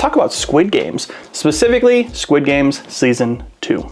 talk about Squid Games, specifically Squid Games Season 2.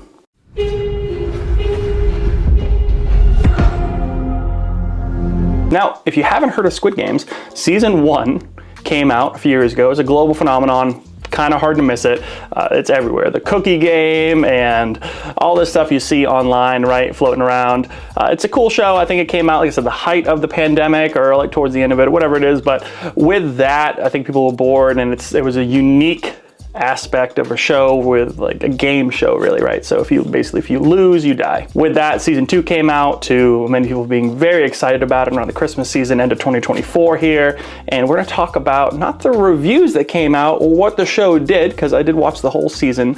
Now, if you haven't heard of Squid Games, Season 1 came out a few years ago. It's a global phenomenon, kind of hard to miss it. It's everywhere. The cookie game and all this stuff you see online, right, floating around. It's a cool show. I think it came out, like I said, the height of the pandemic or like towards the end of it, whatever it is. But with that, I think people were bored, and it was a unique aspect of a show with like a game show, really, right? So if you lose, you die. With that, Season 2 came out, to many people being very excited about it around the Christmas season, end of 2024 here. And we're gonna talk about not the reviews that came out or what the show did, because I did watch the whole season,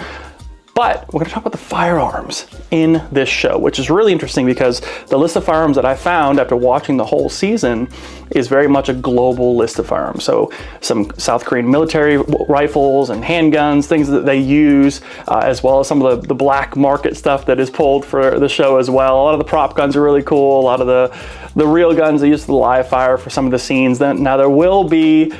but we're gonna talk about the firearms in this show, which is really interesting because the list of firearms that I found after watching the whole season is very much a global list of firearms. So some South Korean military rifles and handguns, things that they use, as well as some of the black market stuff that is pulled for the show as well. A lot of the prop guns are really cool. A lot of the real guns they use the live fire for some of the scenes. Now there will be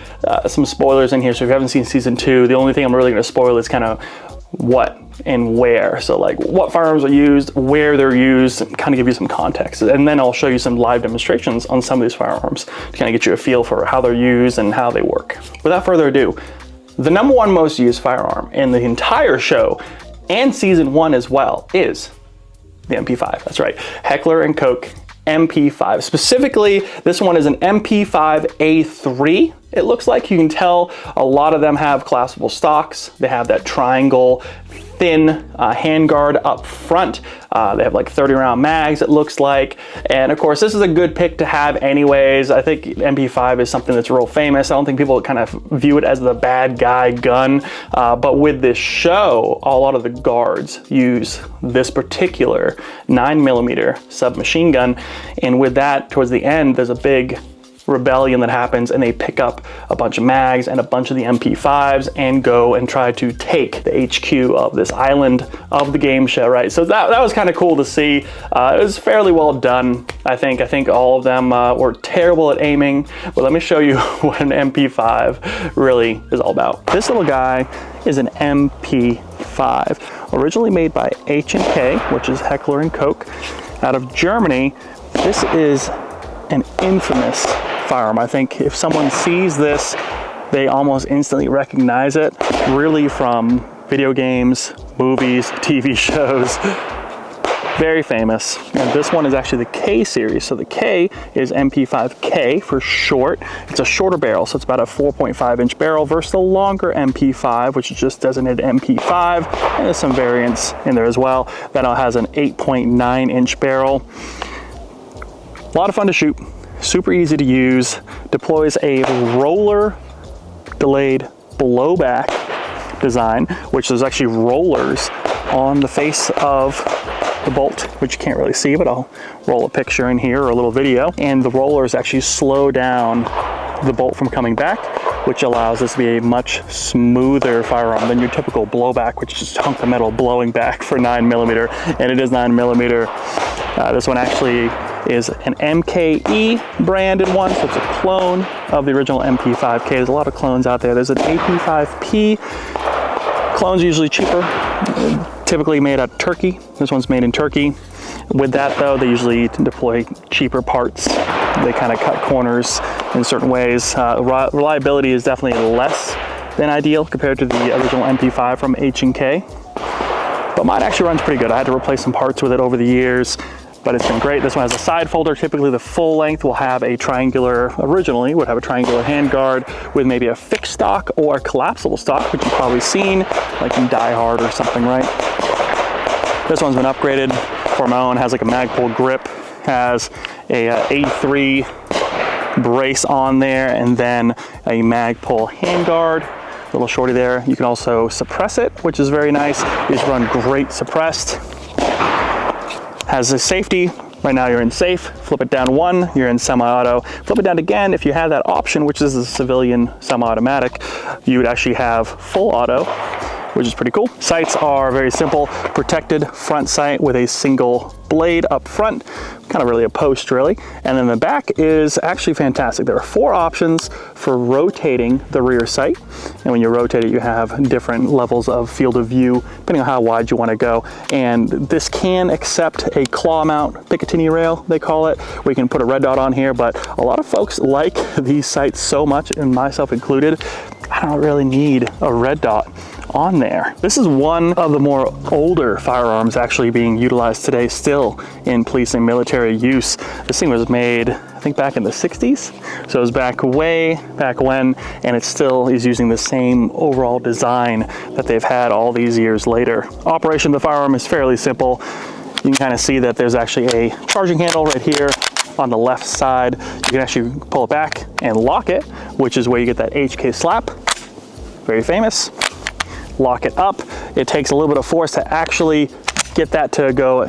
some spoilers in here, so if you haven't seen Season 2, the only thing I'm really gonna spoil is kind of what and where. So like what firearms are used, where they're used, and kind of give you some context. And then I'll show you some live demonstrations on some of these firearms to kind of get you a feel for how they're used and how they work. Without further ado, the #1 most used firearm in the entire show and Season 1 as well is the MP5. That's right, Heckler Koch MP5. Specifically, this one is an MP5A3. It looks like, you can tell a lot of them have collapsible stocks. They have that triangle thin handguard up front. They have like 30 round mags, it looks like. And of course, this is a good pick to have anyways. I think MP5 is something that's real famous. I don't think people kind of view it as the bad guy gun. But with this show, a lot of the guards use this particular 9mm submachine gun. And with that, towards the end, there's a big rebellion that happens, and they pick up a bunch of mags and a bunch of the MP5s and go and try to take the HQ of this island of the game show, right? So that was kind of cool to see. It was fairly well done, I think. I think all of them were terrible at aiming, but let me show you what an MP5 really is all about. This little guy is an MP5, originally made by H&K, which is Heckler Koch, out of Germany. This is an infamous firearm. I think if someone sees this, they almost instantly recognize it, really from video games, movies, TV shows. Very famous. And this one is actually the K series. So the K is MP5K for short. It's a shorter barrel, so it's about a 4.5-inch barrel versus the longer MP5, which is just designated MP5. And there's some variants in there as well. That now has an 8.9-inch barrel. A lot of fun to shoot. Super easy to use, deploys a roller delayed blowback design, which is actually rollers on the face of the bolt, which you can't really see, but I'll roll a picture in here or a little video. And the rollers actually slow down the bolt from coming back, which allows this to be a much smoother firearm than your typical blowback, which is just a hunk of metal blowing back for 9mm, and it is 9mm. This one actually is an MKE branded one, so it's a clone of the original MP5K. There's a lot of clones out there. There's an AP5P. Clones are usually cheaper, typically made out of Turkey. This one's made in Turkey. With that though, they usually deploy cheaper parts. They kind of cut corners in certain ways. Reliability is definitely less than ideal compared to the original MP5 from H&K. But mine actually runs pretty good. I had to replace some parts with it over the years, but it's been great. This one has a side folder. Typically the full length will have a triangular, originally would have a triangular handguard with maybe a fixed stock or a collapsible stock, which you've probably seen like in Die Hard or something, right? This one's been upgraded for my own, has like a mag pull grip, has a A3 brace on there, and then a mag pull handguard. Little shorty there. You can also suppress it, which is very nice. These run great suppressed. Has a safety. Right now you're in safe. Flip it down 1, you're in semi-auto. Flip it down again. If you have that option, which is a civilian semi-automatic, you would actually have full auto. which is pretty cool. Sights are very simple, protected front sight with a single blade up front, kind of really a post really. And then the back is actually fantastic. There are 4 options for rotating the rear sight. And when you rotate it, you have different levels of field of view, depending on how wide you want to go. And this can accept a claw mount Picatinny rail, they call it. We can put a red dot on here, but a lot of folks like these sights so much, and myself included, I don't really need a red dot on there. This is one of the more older firearms actually being utilized today still in police and military use. This thing was made, I think, back in the 60s. So it was way back when, and it still is using the same overall design that they've had all these years later. Operation of the firearm is fairly simple. You can kind of see that there's actually a charging handle right here on the left side. You can actually pull it back and lock it, which is where you get that HK slap. Very famous. Lock it up. It takes a little bit of force to actually get that to go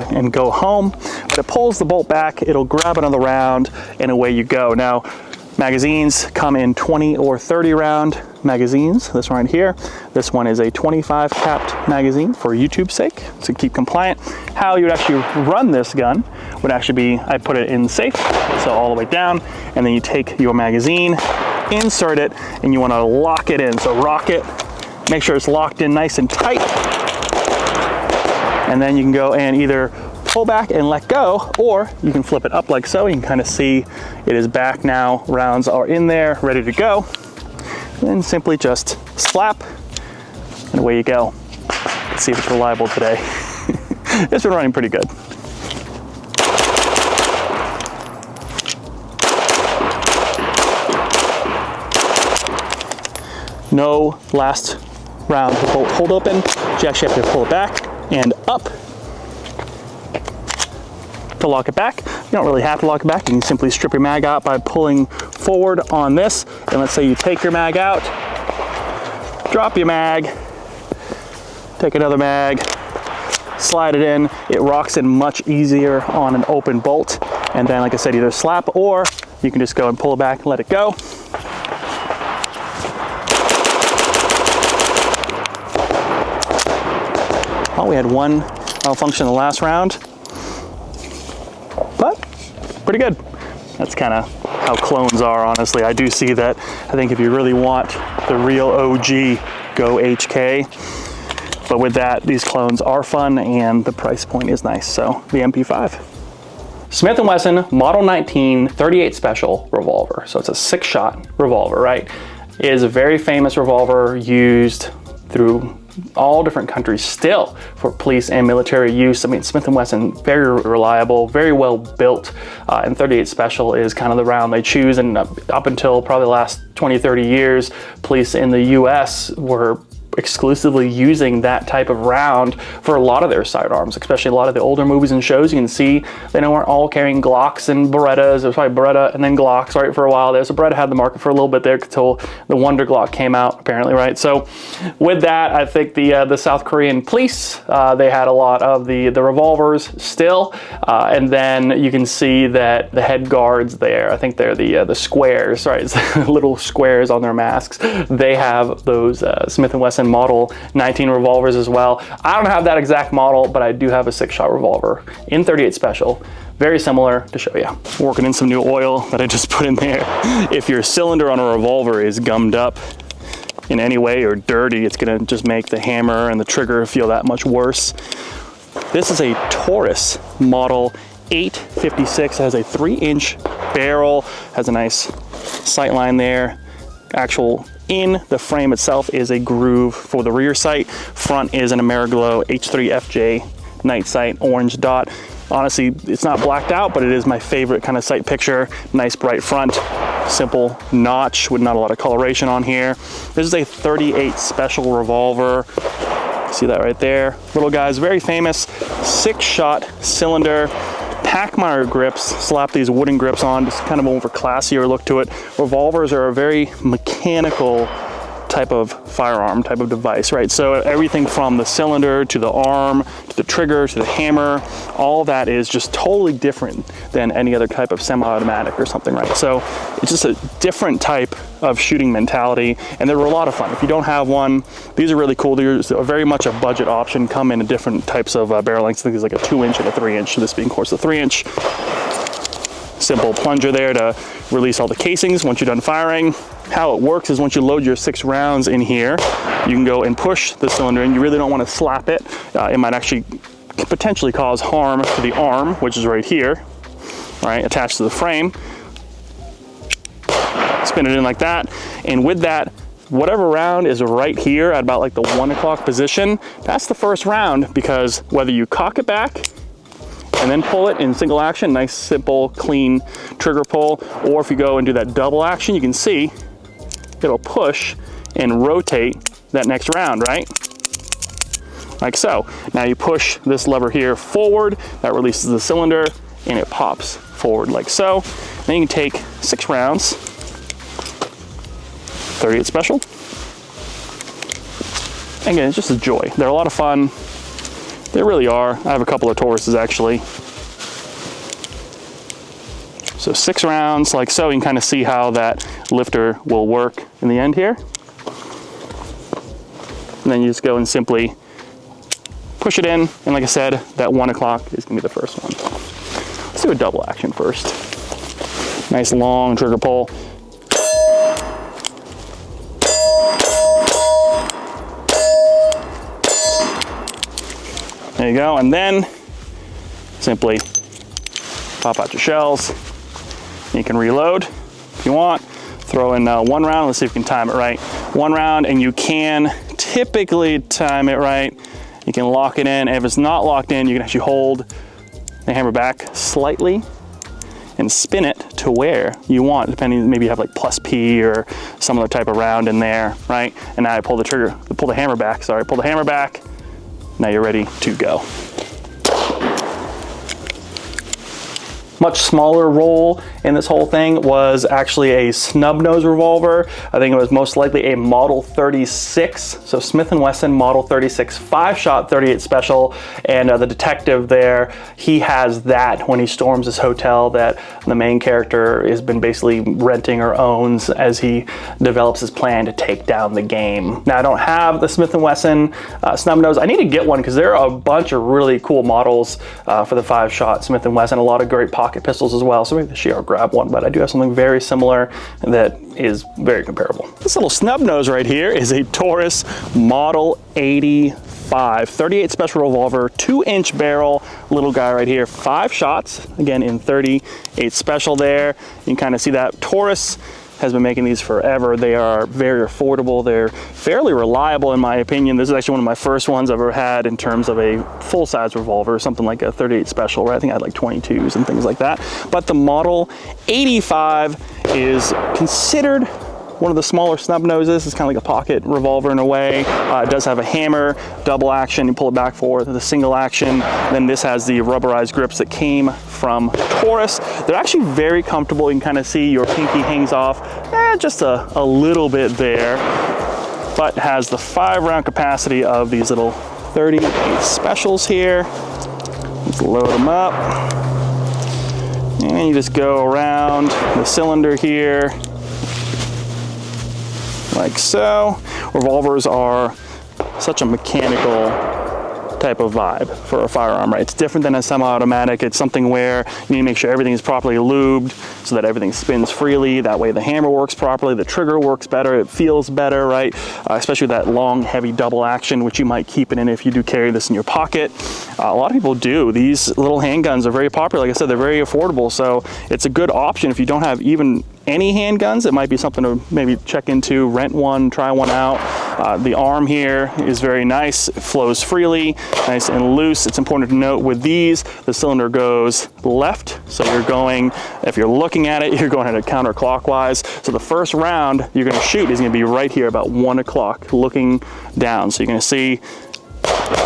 home, but it pulls the bolt back, it'll grab another round, and away you go. Now, magazines come in 20 or 30 round magazines. This one right here. This one is a 25 capped magazine for YouTube's sake, to keep compliant. How you would actually run this gun would actually be, I put it in safe, so all the way down, and then you take your magazine, insert it, and you want to lock it in. So rock it, make sure it's locked in nice and tight, and then you can go and either pull back and let go, or you can flip it up like so. You can kind of see it is back now. Rounds are in there, ready to go. And simply just slap, and away you go. Let's see if it's reliable today. It's been running pretty good. No last round the bolt hold open. You actually have to pull it back and up to lock it back. You don't really have to lock it back. You can simply strip your mag out by pulling forward on this. And let's say you take your mag out, drop your mag, take another mag, slide it in. It rocks in much easier on an open bolt. And then, like I said, either slap, or you can just go and pull it back and let it go. Oh, we had one malfunction in the last round, but pretty good. That's kind of how clones are, honestly. I do see that. I think if you really want the real OG, go HK. But with that, these clones are fun and the price point is nice. So the MP5. Smith & Wesson Model 19 38 Special revolver. So it's a 6-shot revolver, right? It is a very famous revolver used through all different countries still for police and military use. I mean, Smith & Wesson, very reliable, very well built, and 38 Special is kind of the round they choose. And up until probably the last 20, 30 years, police in the US were exclusively using that type of round for a lot of their sidearms, especially a lot of the older movies and shows. You can see they weren't all carrying Glocks and Berettas. It was probably Beretta and then Glocks, right, for a while there. So Beretta had the market for a little bit there until the Wonder Glock came out, apparently, right? So with that, I think the South Korean police, they had a lot of the revolvers still, and then you can see that the head guards there, I think they're the squares, right? It's little squares on their masks. They have those Smith & Wesson Model 19 revolvers as well. I don't have that exact model, but I do have a 6-shot revolver in 38 Special. Very similar to show you. Working in some new oil that I just put in there. If your cylinder on a revolver is gummed up in any way or dirty, it's gonna just make the hammer and the trigger feel that much worse. This is a Taurus Model 856. It has a 3-inch barrel, has a nice sight line there. Actual in the frame itself is a groove for the rear sight. Front is an Ameriglow H3FJ night sight, orange dot. Honestly, it's not blacked out, but it is my favorite kind of sight picture. Nice bright front, simple notch with not a lot of coloration on here. This is a 38 Special revolver. See that right there? Little guy's very famous 6-shot cylinder. Packmeyer grips, slap these wooden grips on, just kind of more of a classier look to it. Revolvers are a very mechanical type of firearm, type of device, right? So everything from the cylinder to the arm, to the trigger, to the hammer, all that is just totally different than any other type of semi-automatic or something, right? So it's just a different type of shooting mentality, and they're a lot of fun. If you don't have one, these are really cool. They're very much a budget option, come in different types of barrel lengths. I think there's like a 2-inch and a 3-inch, this being of course the 3-inch. Simple plunger there to release all the casings once you're done firing. How it works is once you load your 6 rounds in here, you can go and push the cylinder in. You really don't want to slap it. It might actually potentially cause harm to the arm, which is right here, right, attached to the frame. Spin it in like that, and with that, whatever round is right here at about like the 1 o'clock position, that's the first round, because whether you cock it back and then pull it in single action, nice, simple, clean trigger pull, or if you go and do that double action, you can see it'll push and rotate that next round, right? Like so. Now you push this lever here forward, that releases the cylinder, and it pops forward like so. Then you can take 6 rounds, 38 special. Again, it's just a joy. They're a lot of fun. They really are. I have a couple of Tauruses actually. So 6 rounds like so. You can kind of see how that lifter will work in the end here. And then you just go and simply push it in. And like I said, that 1 o'clock is gonna be the first one. Let's do a double action first. Nice long trigger pull. There you go, and then simply pop out your shells. You can reload if you want. Throw in 1 round. Let's see if we can time it right. 1 round, and you can typically time it right. You can lock it in. If it's not locked in, you can actually hold the hammer back slightly and spin it to where you want, depending, maybe you have like plus P or some other type of round in there, right? And now I pull the trigger, pull the hammer back, sorry, pull the hammer back. Now you're ready to go. Much smaller roll in this whole thing was actually a Snubnose revolver. I think it was most likely a Model 36. So Smith & Wesson Model 36 5-shot 38 special. And the detective there, he has that when he storms this hotel that the main character has been basically renting or owns as he develops his plan to take down the game. Now I don't have the Smith & Wesson Snubnose. I need to get one because there are a bunch of really cool models for the 5-shot Smith & Wesson. A lot of great pocket pistols as well, so maybe this year I'll grab one, but I do have something very similar that is very comparable. This little Snubnose right here is a Taurus Model 85 38 special revolver, 2-inch barrel, little guy right here, 5 shots, again in 38 special there. You can kind of see that Taurus has been making these forever. They are very affordable. They're fairly reliable in my opinion. This is actually one of my first ones I've ever had in terms of a full-size revolver, something like a 38 special, right? I think I had like 22s and things like that. But the Model 85 is considered one of the smaller Snubnoses. It's kind of like a pocket revolver in a way. It does have a hammer, double action, you pull it back forward with a single action. Then this has the rubberized grips that came from Taurus. They're actually very comfortable. You can kind of see your pinky hangs off just a little bit there, but has the 5-round capacity of these little 38 specials here. Let's load them up. And you just go around the cylinder here, like so. Revolvers are such a mechanical type of vibe for a firearm, right? It's different than a semi-automatic. It's something where you need to make sure everything is properly lubed so that everything spins freely. That way the hammer works properly, the trigger works better, it feels better, right? Especially that long, heavy double action, which you might keep it in if you do carry this in your pocket. A lot of people do. These little handguns are very popular. Like I said, they're very affordable, so it's a good option if you don't have even any handguns. It might be something to maybe check into, rent one, try one out. The arm here is very nice. It flows freely, nice and loose. It's important to note with these, the cylinder goes left. So you're going, if you're looking at it, you're going at it counterclockwise. So the first round you're gonna shoot is gonna be right here about 1 o'clock, looking down. So you're gonna see,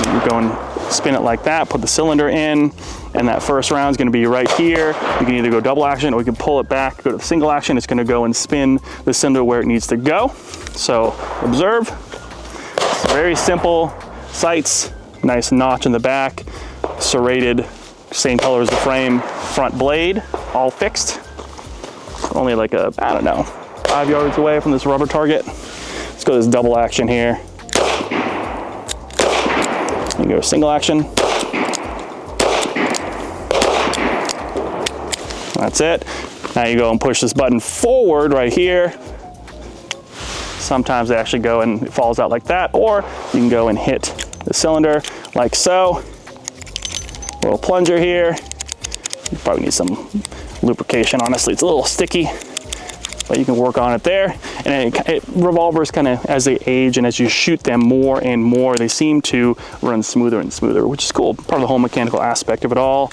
you're going, spin it like that, put the cylinder in, And that first round is going to be right here. You can either go double action or you can pull it back, go to the single action. It's going to go and spin the cylinder where it needs to go. So observe. It's very simple. Sights, nice notch in the back, serrated, same color as the frame, front blade, all fixed. Only like a, I don't know, 5 yards away from this rubber target. Let's go to this double action here. You go single action. That's it. Now you go and push this button forward right here. Sometimes they actually go and it falls out like that, or you can go and hit the cylinder like so. Little plunger here. You probably need some lubrication, honestly. It's a little sticky, but you can work on it there. And revolvers kind of, as they age and as you shoot them more and more, they seem to run smoother and smoother, which is cool. Part of the whole mechanical aspect of it all.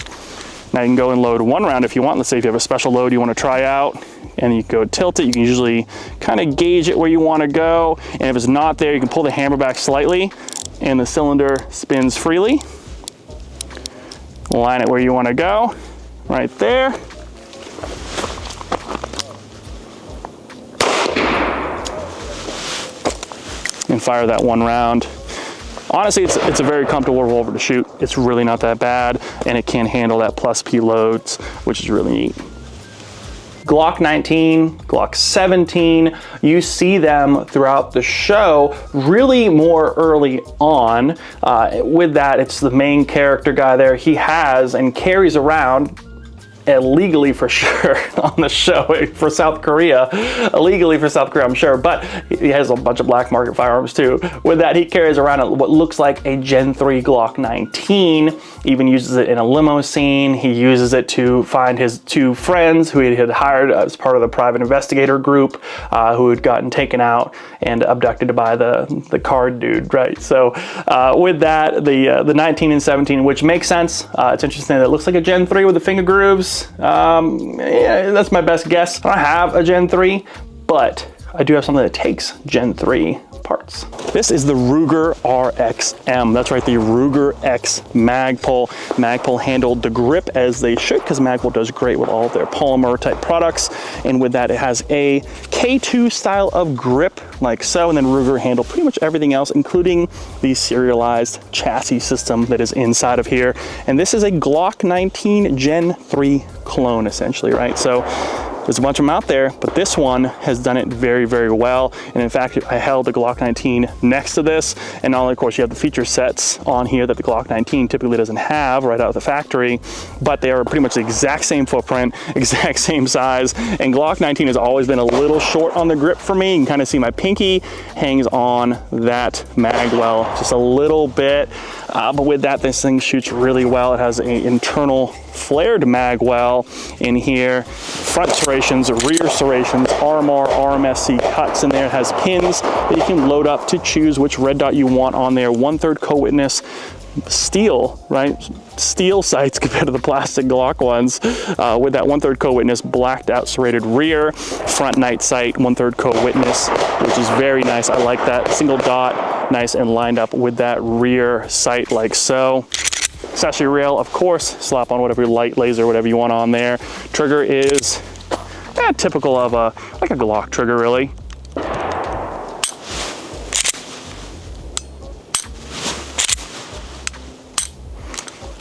Now you can go and load one round if you want. Let's say if you have a special load you want to try out, and you go tilt it, you can usually kind of gauge it where you want to go. And if it's not there, you can pull the hammer back slightly and the cylinder spins freely. Line it where you want to go, right there. And fire that one round. Honestly, it's a very comfortable revolver to shoot. It's really not that bad, and it can handle that plus P loads, which is really neat. Glock 19, Glock 17, you see them throughout the show, really more early on. With that, it's the main character guy there. He has and carries around, illegally for sure on the show for South Korea, illegally for South Korea I'm sure, but he has a bunch of black market firearms too. With that, he carries around what looks like a Gen 3 Glock 19, even uses it in a limousine. He uses it to find his two friends who he had hired as part of the private investigator group, who had gotten taken out and abducted by the card dude, right? So with that, the 19 and 17, which makes sense. It's interesting that it looks like a Gen 3 with the finger grooves. Yeah, that's my best guess. I don't have a Gen 3, but I do have something that takes Gen 3 parts. This is the Ruger RXM. That's right, the Ruger X Magpul. Magpul handled the grip as they should, because Magpul does great with all of their polymer type products. And with that, it has a K2 style of grip like so, and then Ruger handled pretty much everything else, including the serialized chassis system that is inside of here. And this is a Glock 19 Gen 3 clone, essentially, right? So there's a bunch of them out there, but this one has done it very, very well. And in fact, I held the Glock 19 next to this. And not only, of course, you have the feature sets on here that the Glock 19 typically doesn't have right out of the factory, but they are pretty much the exact same footprint, exact same size. And Glock 19 has always been a little short on the grip for me. You can kind of see my pinky hangs on that mag well just a little bit. But with that, this thing shoots really well. It has an internal flared mag well in here, front serrations, rear serrations, RMR, RMSC cuts in there. It has pins that you can load up to choose which red dot you want on there. 1/3 co-witness steel, right? Steel sights compared to the plastic Glock ones, with that 1/3 co-witness blacked out serrated rear, front night sight, 1/3 co-witness, which is very nice. I like that single dot, nice and lined up with that rear sight like so. Accessory rail, of course, slap on whatever light, laser, whatever you want on there. Trigger is typical of like a Glock trigger, really.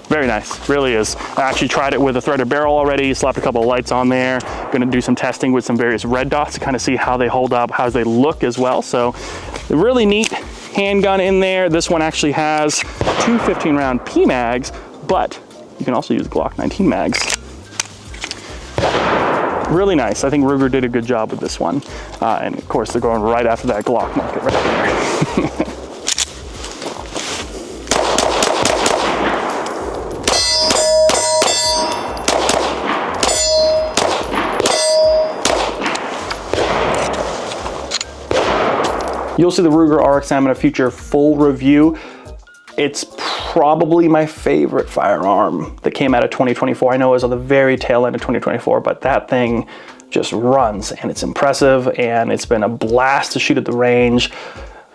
Very nice, really is. I actually tried it with a threaded barrel already, slapped a couple of lights on there. Gonna do some testing with some various red dots to kind of see how they hold up, how they look as well. So really neat handgun in there. This one actually has two 15-round P mags, but you can also use Glock 19 mags. Really nice. I think Ruger did a good job with this one. And of course, they're going right after that Glock market right there. You'll see the Ruger RXM in a future full review. It's probably my favorite firearm that came out of 2024. I know it was on the very tail end of 2024, but that thing just runs and it's impressive and it's been a blast to shoot at the range.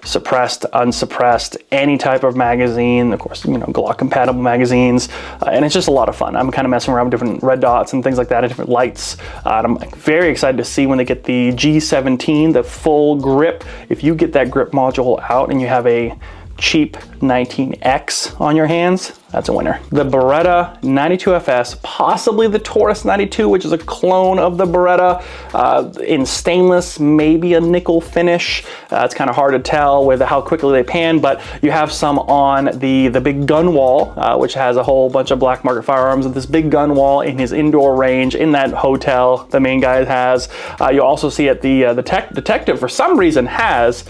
suppressed, unsuppressed, any type of magazine, of course, you know, Glock compatible magazines, and it's just a lot of fun. I'm kind of messing around with different red dots and things like that, and different lights. And I'm very excited to see when they get the G17, the full grip. If you get that grip module out and you have a cheap 19X on your hands, that's a winner. The Beretta 92FS, possibly the Taurus 92, which is a clone of the Beretta, in stainless, maybe a nickel finish. It's kind of hard to tell with how quickly they pan, but you have some on the big gun wall, which has a whole bunch of black market firearms, and this big gun wall in his indoor range in that hotel the main guy has. You also see it, the detective for some reason has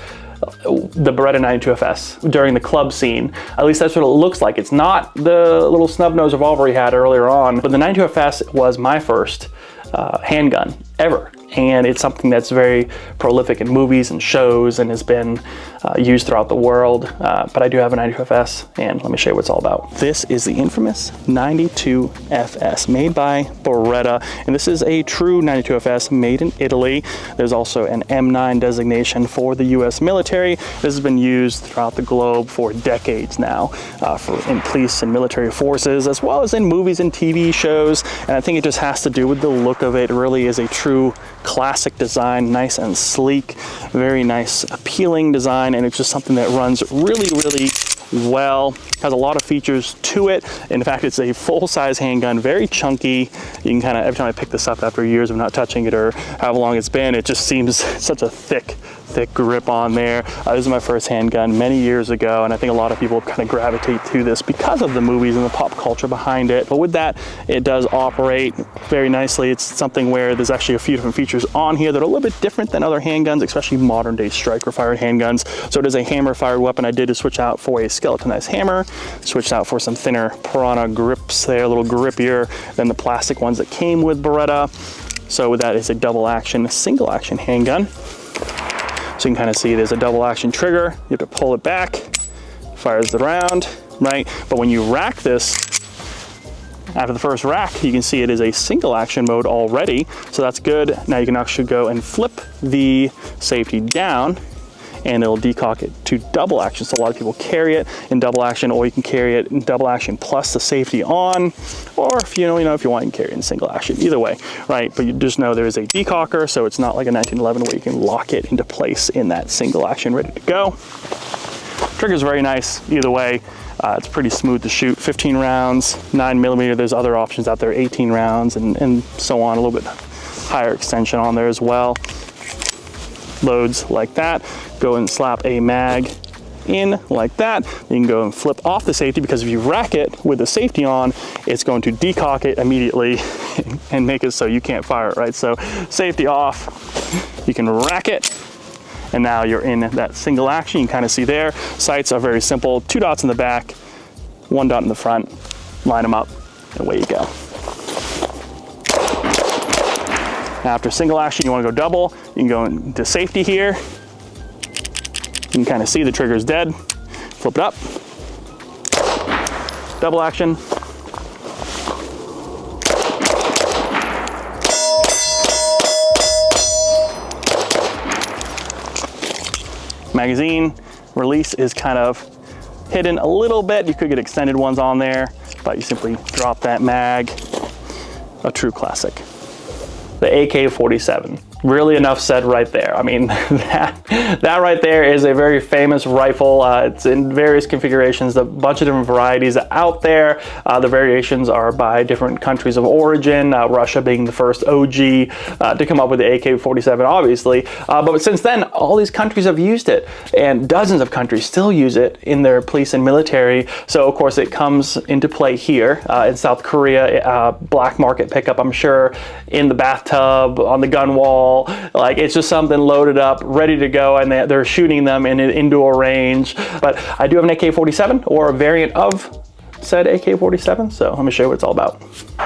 the Beretta 92FS during the club scene. At least that's what it looks like. It's not the little Snubnose revolver he had earlier on, but the 92FS was my first handgun ever. And it's something that's very prolific in movies and shows and has been used throughout the world. But I do have a 92FS, and let me show you what it's all about. This is the infamous 92FS, made by Beretta. And this is a true 92FS made in Italy. There's also an M9 designation for the US military. This has been used throughout the globe for decades now, in police and military forces, as well as in movies and TV shows. And I think it just has to do with the look of it. It really is a true classic design, nice and sleek, very nice, appealing design, and it's just something that runs really, really well. Has a lot of features to it. In fact, it's a full-size handgun, very chunky. You can kind of, every time I pick this up after years of not touching it or however long it's been, it just seems such a thick grip on there. This is my first handgun many years ago, and I think a lot of people kind of gravitate to this because of the movies and the pop culture behind it. But with that, it does operate very nicely. It's something where there's actually a few different features on here that are a little bit different than other handguns, especially modern day striker-fired handguns. So it is a hammer-fired weapon. I did switch out for a skeletonized hammer, switched out for some thinner Piranha grips there, a little grippier than the plastic ones that came with Beretta. So with that, it's a double action, single action handgun. So you can kind of see there's a double action trigger. You have to pull it back, fires the round, right? But when you rack this, after the first rack, you can see it is a single action mode already. So that's good. Now you can actually go and flip the safety down, and it'll decock it to double action. So a lot of people carry it in double action, or you can carry it in double action plus the safety on, or if you know, if you want, you can carry it in single action. Either way, right? But you just know there is a decocker, so it's not like a 1911 where you can lock it into place in that single action, ready to go. Trigger's very nice either way. It's pretty smooth to shoot. 15 rounds, 9mm. There's other options out there, 18 rounds, and so on. A little bit higher extension on there as well. Loads like that. Go and slap a mag in like that. You can go and flip off the safety, because if you rack it with the safety on, it's going to decock it immediately and make it so you can't fire it, right? So safety off, you can rack it, and now you're in that single action. You can kind of see there. Sights are very simple. 2 dots in the back, 1 dot in the front. Line them up, and away you go. After single action, you want to go double. You can go into safety here. You can kind of see the trigger's dead. Flip it up. Double action. Magazine release is kind of hidden a little bit. You could get extended ones on there, but you simply drop that mag. A true classic. The AK-47. Really enough said right there. I mean, that right there is a very famous rifle. It's in various configurations, a bunch of different varieties out there. The variations are by different countries of origin, Russia being the first OG to come up with the AK-47, obviously. But since then, all these countries have used it, and dozens of countries still use it in their police and military. So, of course, it comes into play here in South Korea, black market pickup, I'm sure, in the bathtub, on the gun wall. Like, it's just something loaded up, ready to go, and they're shooting them in an indoor range. But I do have an AK-47, or a variant of said AK-47, so let me show you what it's all about.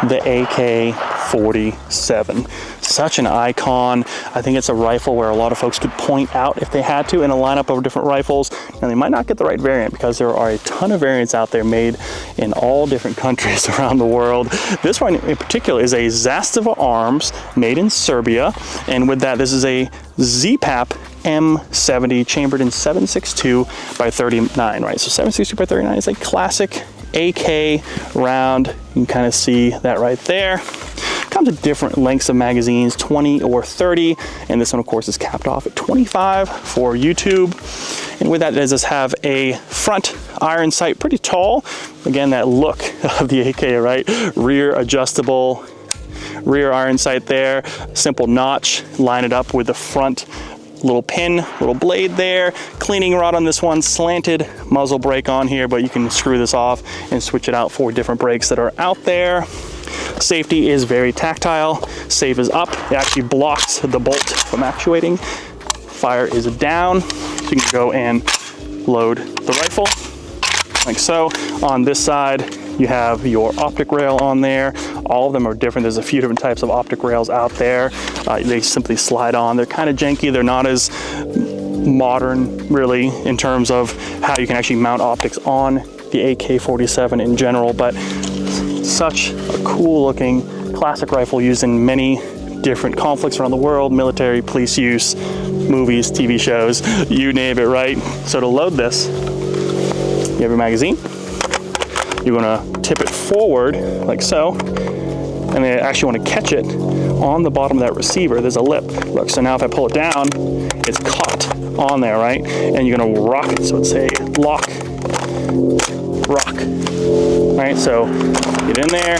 The AK-47, such an icon. I think it's a rifle where a lot of folks could point out if they had to in a lineup of different rifles, and they might not get the right variant because there are a ton of variants out there made in all different countries around the world. This one in particular is a Zastava Arms, made in Serbia, and with that, this is a ZPAP M70 chambered in 7.62 by 39, right? So 7.62 by 39 is a classic AK round. You can kind of see that right there. Comes with different lengths of magazines, 20 or 30, and this one of course is capped off at 25 for YouTube. And with that, it does have a front iron sight, pretty tall. Again, that look of the AK, right? Rear adjustable, rear iron sight there, simple notch, line it up with the front little pin, little blade there, cleaning rod on this one, slanted muzzle brake on here, but you can screw this off and switch it out for different brakes that are out there. Safety is very tactile. Safe is up. It actually blocks the bolt from actuating. Fire is down. So you can go and load the rifle like so. On this side, you have your optic rail on there. All of them are different. There's a few different types of optic rails out there. They simply slide on. They're kind of janky. They're not as modern, really, in terms of how you can actually mount optics on the AK-47 in general, but such a cool looking classic rifle used in many different conflicts around the world, military, police use, movies, TV shows, you name it, right? So to load this, you have your magazine. You're gonna tip it forward like so, and then actually want to catch it on the bottom of that receiver. There's a lip. Look, so now if I pull it down, it's caught on there, right? And you're gonna rock it. So it's a lock, rock, right? So get in there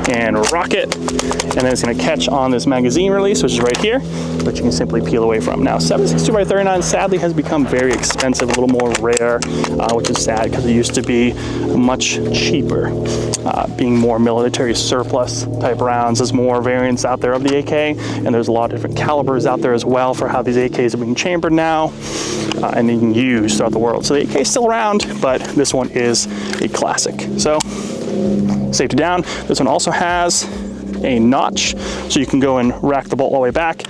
and rock it, and then it's gonna catch on this magazine release, which is right here, but you can simply peel away from. Now, 7.62 by 39 sadly has become very expensive, a little more rare, which is sad because it used to be much cheaper. Being more military surplus type rounds, there's more variants out there of the AK, and there's a lot of different calibers out there as well for how these AKs are being chambered now, and you can use throughout the world. So the AK is still around, but this one is a classic. So, safety down. This one also has a notch, so you can go and rack the bolt all the way back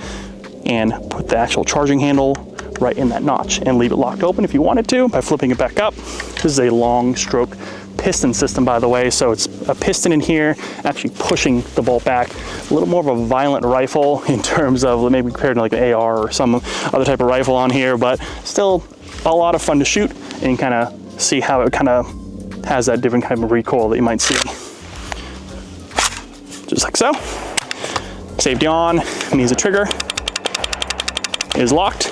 and put the actual charging handle right in that notch and leave it locked open if you wanted to by flipping it back up. This is a long stroke piston system, by the way, so it's a piston in here actually pushing the bolt back. A little more of a violent rifle in terms of maybe compared to like an AR or some other type of rifle on here, but still a lot of fun to shoot, and you kind of see how it kind of has that different kind of recoil that you might see. Just like so. Safety on means the trigger is locked.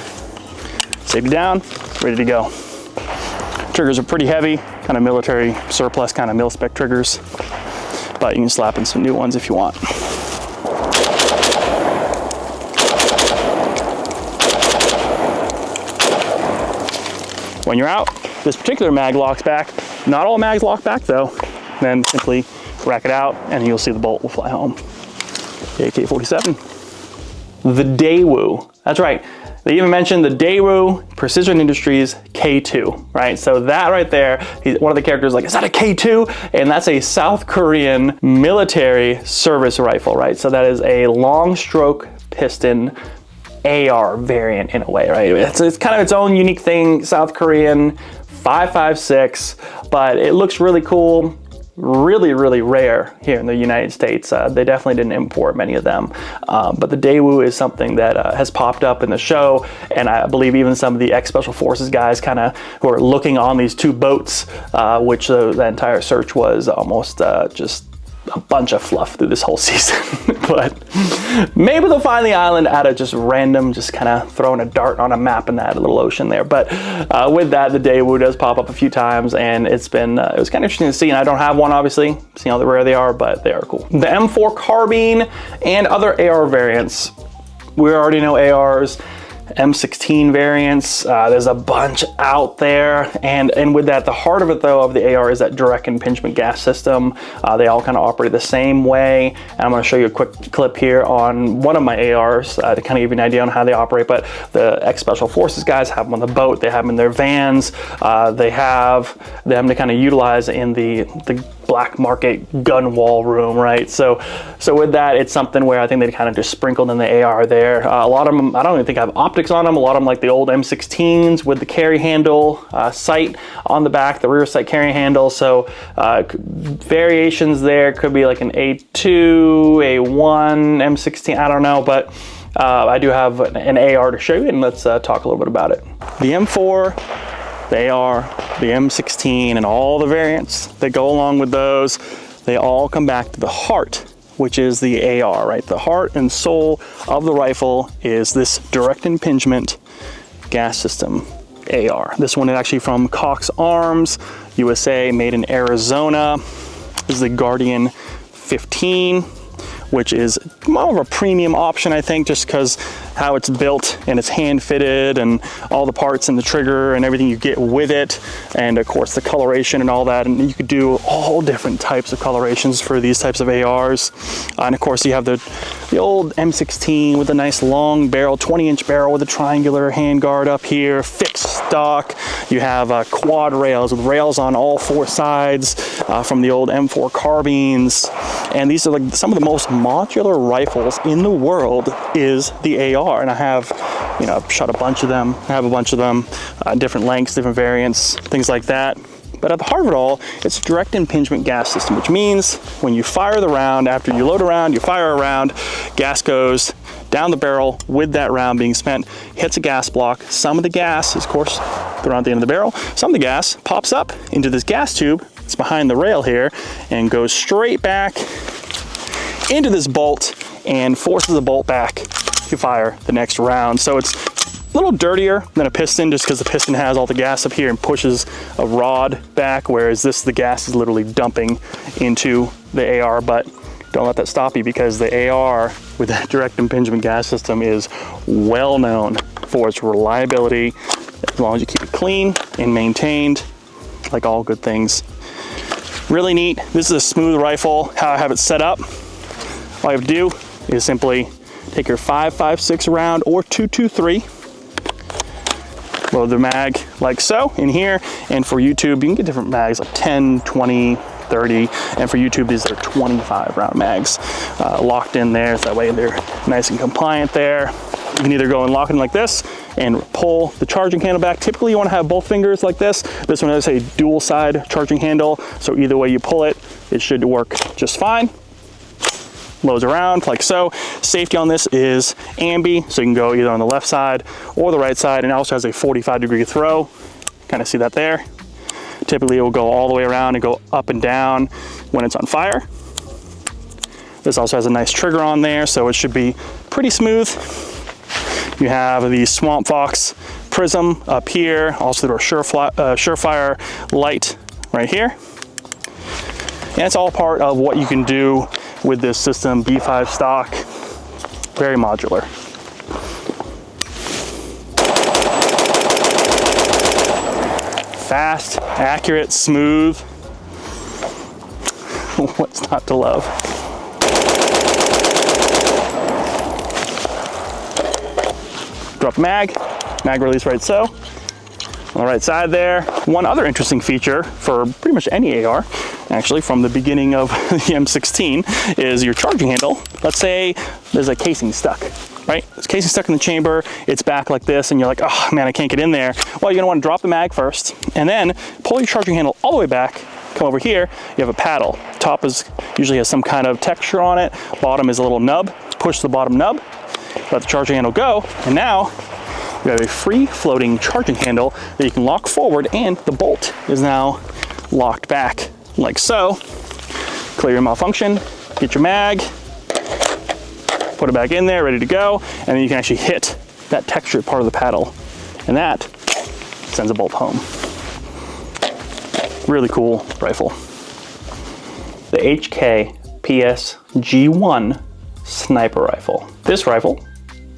Safety down, ready to go. Triggers are pretty heavy, kind of military surplus, kind of mil-spec triggers, but you can slap in some new ones if you want. When you're out, this particular mag locks back. Not all mags lock back though. Then simply rack it out and you'll see the bolt will fly home. The AK-47. The Daewoo, that's right. They even mentioned the Daewoo Precision Industries K2, right? So that right there, one of the characters is like, is that a K2? And that's a South Korean military service rifle, right? So that is a long stroke piston AR variant in a way, right? It's kind of its own unique thing, South Korean, 5.56, but it looks really cool. Really, really rare here in the United States. They definitely didn't import many of them. But the Daewoo is something that has popped up in the show, and I believe even some of the ex-Special Forces guys kind of who are looking on these two boats, which the entire search was almost just a bunch of fluff through this whole season. But maybe they'll find the island out of just random, just kind of throwing a dart on a map in that little ocean there. But with that, the Daewoo does pop up a few times, and it was kind of interesting to see. And I don't have one, obviously, seeing how rare they are, but they are cool. The M4 carbine and other AR variants. We already know ARs. M16 variants, there's a bunch out there, and with that, the heart of it though of the AR is that direct impingement gas system. They all kind of operate the same way, and I'm going to show you a quick clip here on one of my ARs to kind of give you an idea on how they operate. But the ex-Special Forces guys have them on the boat, they have them in their vans, they have them to kind of utilize in the black market gun wall room, right? So with that, it's something where I think they kind of just sprinkled in the AR there. A lot of them, I don't even think have optics on them. A lot of them like the old M16s with the carry handle sight on the back, the rear sight carry handle. So variations there could be like an A2, A1, M16, I don't know, but I do have an AR to show you, and let's talk a little bit about it. The M4, the AR, the M16, and all the variants that go along with those, they all come back to the heart, which is the AR, right? The heart and soul of the rifle is this direct impingement gas system AR. This one is actually from Koch Arms, USA, made in Arizona. This is the Guardian 15, which is more of a premium option, I think, just because how it's built and it's hand fitted and all the parts and the trigger and everything you get with it. And of course the coloration and all that. And you could do all different types of colorations for these types of ARs. And of course you have the old M16 with a nice long barrel, 20-inch barrel with a triangular handguard up here, fixed stock. You have quad rails with rails on all four sides from the old M4 carbines. And these are like some of the most modular rifles in the world is the AR. And I have, you know, I've shot a bunch of them. I have a bunch of them, different lengths, different variants, things like that. But at the heart of it all, it's a direct impingement gas system, which means when you fire the round, after you load a round, you fire a round, gas goes down the barrel with that round being spent, hits a gas block. Some of the gas is, of course, thrown at the end of the barrel. Some of the gas pops up into this gas tube. It's behind the rail here and goes straight back into this bolt and forces the bolt back to fire the next round. So it's a little dirtier than a piston just because the piston has all the gas up here and pushes a rod back, whereas the gas is literally dumping into the AR. But don't let that stop you, because the AR with that direct impingement gas system is well known for its reliability, as long as you keep it clean and maintained, like all good things. Really neat. This is a smooth rifle. How I have it set up, all you have to do is simply take your 5.56 round or 223, load the mag like so in here. And for YouTube, you can get different mags like 10, 20, 30. And for YouTube, these are 25 round mags locked in there. So that way they're nice and compliant there. You can either go and lock it in like this and pull the charging handle back. Typically you want to have both fingers like this. This one has a dual side charging handle. So either way you pull it, it should work just fine. Loads around like so. Safety on this is ambi, so you can go either on the left side or the right side, and it also has a 45-degree throw. Kind of see that there. Typically it will go all the way around and go up and down when it's on fire. This also has a nice trigger on there, so it should be pretty smooth. You have the Swamp Fox prism up here, also the Surefire light right here. And it's all part of what you can do with this system, B5 stock, very modular. Fast, accurate, smooth. What's not to love? Drop mag release right so. On the right side there. One other interesting feature for pretty much any AR, actually from the beginning of the M16, is your charging handle. Let's say there's a casing stuck, right? There's casing stuck in the chamber, it's back like this, and you're like, oh man, I can't get in there. Well, you're gonna wanna drop the mag first, and then pull your charging handle all the way back, come over here, you have a paddle. Top usually has some kind of texture on it, bottom is a little nub. Push the bottom nub, let the charging handle go, and now you have a free floating charging handle that you can lock forward, and the bolt is now locked back like so. Clear your malfunction, get your mag, put it back in there, ready to go, and then you can actually hit that textured part of the paddle, and that sends a bolt home. Really cool rifle. The HK PSG-1 sniper rifle. This rifle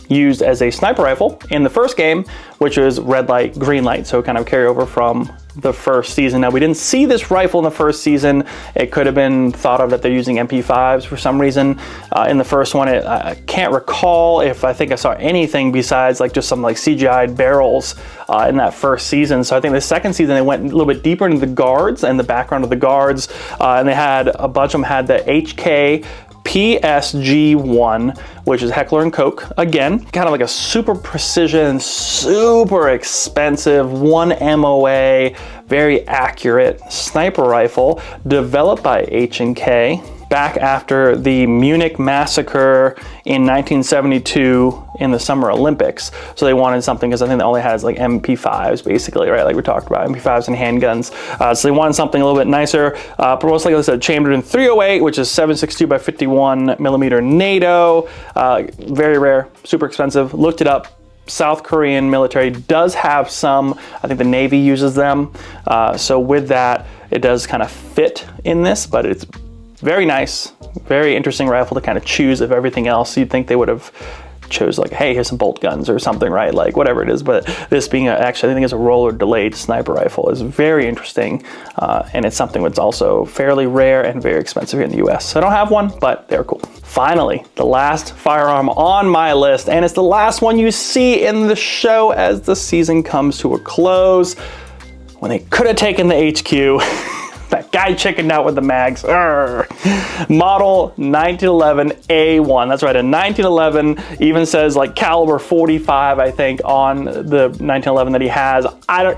used as a sniper rifle in the first game, which was red light, green light, so kind of carry over from the first season. Now, we didn't see this rifle in the first season. It could have been thought of that they're using MP5s for some reason. In the first one, I can't recall if I think I saw anything besides like just some like CGI'd barrels in that first season. So I think the second season, they went a little bit deeper into the guards and the background of the guards, and they had a bunch of them had the HK PSG-1, which is Heckler Koch, again, kind of like a super precision, super expensive, 1 MOA, very accurate sniper rifle developed by H&K. back after the Munich massacre in 1972 in the Summer Olympics. So they wanted something, because I think they only has like MP5s basically, right? Like we talked about, MP5s and handguns. So they wanted something a little bit nicer. But most likely, like I said, chambered in .308, which is 7.62 by 51 millimeter NATO. Very rare, super expensive. Looked it up. South Korean military does have some, I think the Navy uses them. So with that, it does kind of fit in this, but it's very nice, very interesting rifle to kind of choose of everything else. You'd think they would have chose like, hey, here's some bolt guns or something, right? Like whatever it is. But this being actually, I think it's a roller delayed sniper rifle, is very interesting. And it's something that's also fairly rare and very expensive here in the US. So I don't have one, but they're cool. Finally, the last firearm on my list, and it's the last one you see in the show as the season comes to a close, when they could have taken the HQ. That guy chickened out with the mags. Model 1911A1. That's right, a 1911, even says like caliber 45, I think, on the 1911 that he has.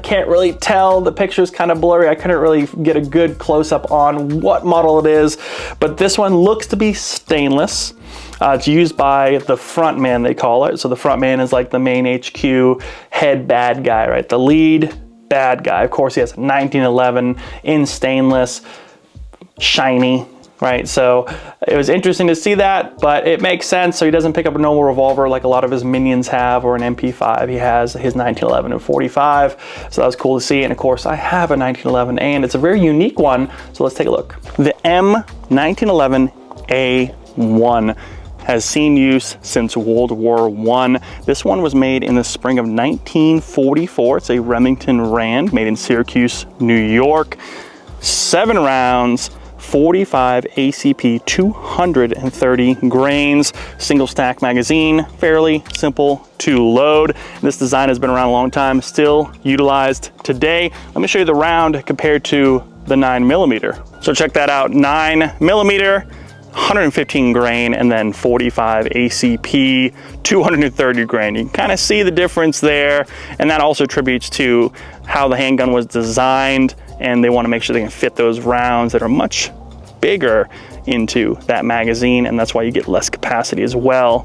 Can't really tell. The picture's kind of blurry. I couldn't really get a good close-up on what model it is, but this one looks to be stainless. It's used by the front man, they call it. So the front man is like the main HQ head bad guy, right? The lead bad guy. Of course, he has a 1911 in stainless, shiny, right? So it was interesting to see that, but it makes sense. So he doesn't pick up a normal revolver like a lot of his minions have, or an MP5. He has his 1911 and 45. So that was cool to see. And of course, I have a 1911, and it's a very unique one. So let's take a look. The M1911A1 has seen use since World War I. This one was made in the spring of 1944. It's a Remington Rand made in Syracuse, New York. 7 rounds, 45 ACP, 230 grains, single stack magazine, fairly simple to load. This design has been around a long time, still utilized today. Let me show you the round compared to the 9mm. So check that out, 9mm. 115 grain, and then 45 ACP, 230 grain. You can kind of see the difference there, and that also attributes to how the handgun was designed, and they want to make sure they can fit those rounds that are much bigger into that magazine, and that's why you get less capacity as well,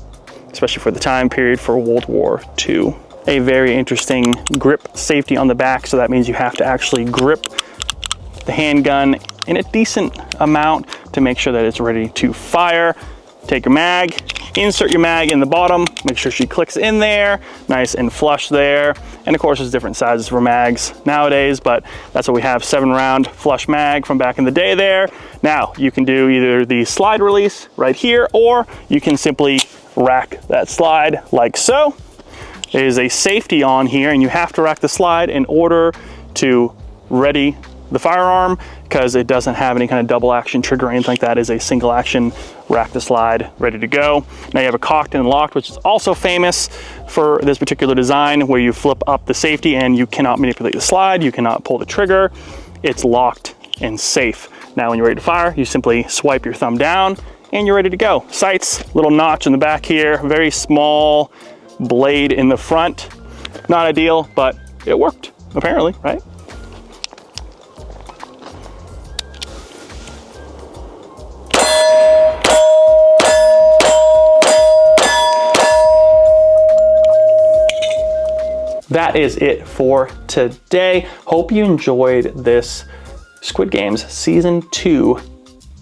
especially for the time period for World War II. A very interesting grip safety on the back, so that means you have to actually grip the handgun in a decent amount to make sure that it's ready to fire. Take your mag, insert your mag in the bottom, make sure she clicks in there, nice and flush there. And of course, there's different sizes for mags nowadays, but that's what we have, 7-round flush mag from back in the day there. Now, you can do either the slide release right here, or you can simply rack that slide like so. There is a safety on here, and you have to rack the slide in order to ready the firearm, because it doesn't have any kind of double action trigger or anything like that. It is a single action, rack the slide, ready to go. Now you have a cocked and locked, which is also famous for this particular design, where you flip up the safety and you cannot manipulate the slide, you cannot pull the trigger. It's locked and safe. Now when you're ready to fire, you simply swipe your thumb down and you're ready to go. Sights, little notch in the back here, very small blade in the front. Not ideal, but it worked, apparently, right? That is it for today. Hope you enjoyed this Squid Games Season 2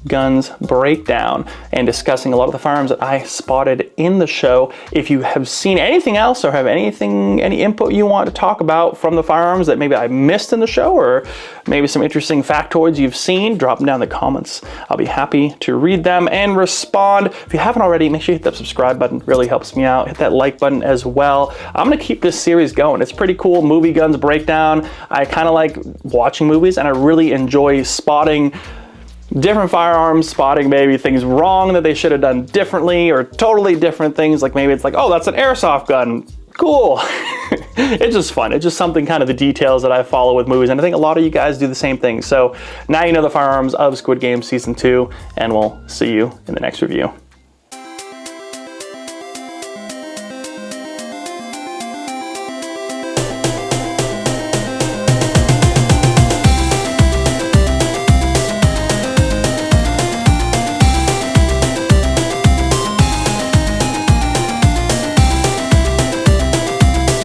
guns breakdown and discussing a lot of the firearms that I spotted in the show. If you have seen anything else or have any input you want to talk about from the firearms that maybe I missed in the show, or maybe some interesting factoids you've seen, drop them down in the comments. I'll be happy to read them and respond. If you haven't already, make sure you hit that subscribe button. It really helps me out. Hit that like button as well. I'm going to keep this series going. It's pretty cool. Movie guns breakdown. I kind of like watching movies, and I really enjoy spotting different firearms, spotting maybe things wrong that they should have done differently, or totally different things. Like maybe it's like, oh, that's an airsoft gun. Cool. It's just fun. It's just something, kind of the details that I follow with movies. And I think a lot of you guys do the same thing. So now you know the firearms of Squid Game Season 2, and we'll see you in the next review.